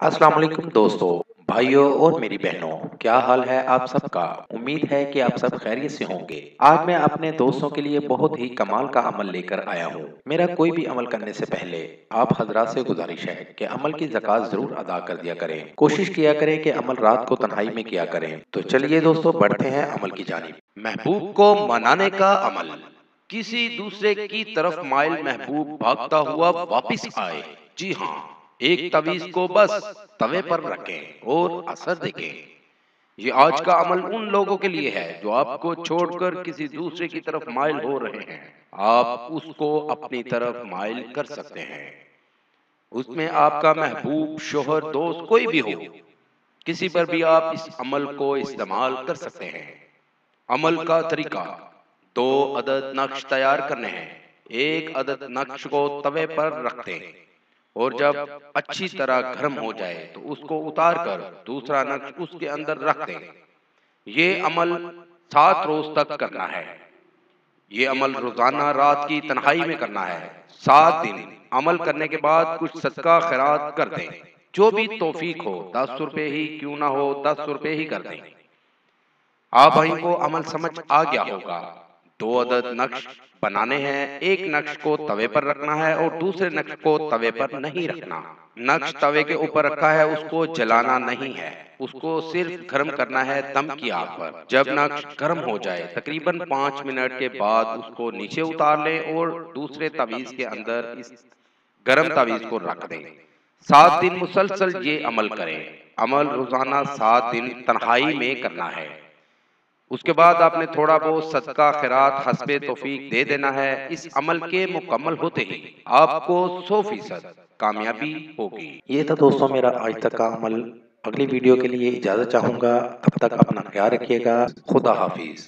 अस्सलाम वालेकुम दोस्तों, भाइयों और मेरी बहनों, क्या हाल है आप सबका। उम्मीद है कि आप सब खैरियत से होंगे। आज मैं अपने दोस्तों के लिए बहुत ही कमाल का अमल लेकर आया हूँ। मेरा कोई भी अमल करने से पहले आप हजरात से गुजारिश है कि अमल की ज़कात जरूर अदा कर दिया करें। कोशिश किया करें कि अमल रात को तन्हाई में किया करें। तो चलिए दोस्तों, बढ़ते हैं अमल की जानिब। महबूब को मनाने का अमल। किसी दूसरे की तरफ माइल महबूब भागता हुआ वापिस आए। जी हाँ, एक तवीज को बस तवे पर रखें और असर देखें। ये आज का अमल उन लोगों के लिए है जो आपको छोड़कर किसी दूसरे की तरफ माइल हो रहे हैं। आप उसको अपनी तरफ माइल कर सकते हैं। उसमें आपका महबूब, शोहर, दोस्त कोई भी हो, किसी पर भी आप इस अमल को इस्तेमाल कर सकते हैं। अमल का तरीका: दो अदद नक्श तैयार करने हैं। एक अदद नक्श को तवे पर रख दें और जब अच्छी तरह गर्म हो जाए तो उसको उतार कर दूसरा नक्श उसके अंदर रख दें। ये अमल 7 रोज तक करना है। ये अमल रोजाना रात की तन्हाई में करना है। 7 दिन अमल करने के बाद कुछ सदका खैरात कर दें। जो भी तौफीक हो, 10 रुपए ही क्यों ना हो, 10 रुपए ही कर दें। आप भाई को अमल समझ आ गया होगा। 2 अदद नक्श बनाने हैं। एक नक्श को तवे पर रखना है और दूसरे नक्श को तवे पर नहीं रखना। नक्श तवे के ऊपर रखा है, उसको जलाना नहीं है, उसको सिर्फ गर्म करना है दम की आग पर। जब नक्श गर्म हो जाए तकरीबन 5 मिनट के बाद उसको नीचे उतार लें और दूसरे तवीज के अंदर इस गर्म तवीज को रख दें। 7 दिन मुसलसल ये अमल करें। अमल रोजाना 7 दिन तन्हाई में करना है। उसके बाद आपने थोड़ा बहुत सदका खैरात हस्बे तौफीक दे देना है। इस अमल के मुकम्मल होते ही आपको 100% कामयाबी होगी। ये था दोस्तों मेरा आज तक का अमल। अगली वीडियो के लिए इजाज़त चाहूँगा। तब तक अपना ख्याल रखिएगा। खुदा हाफिज।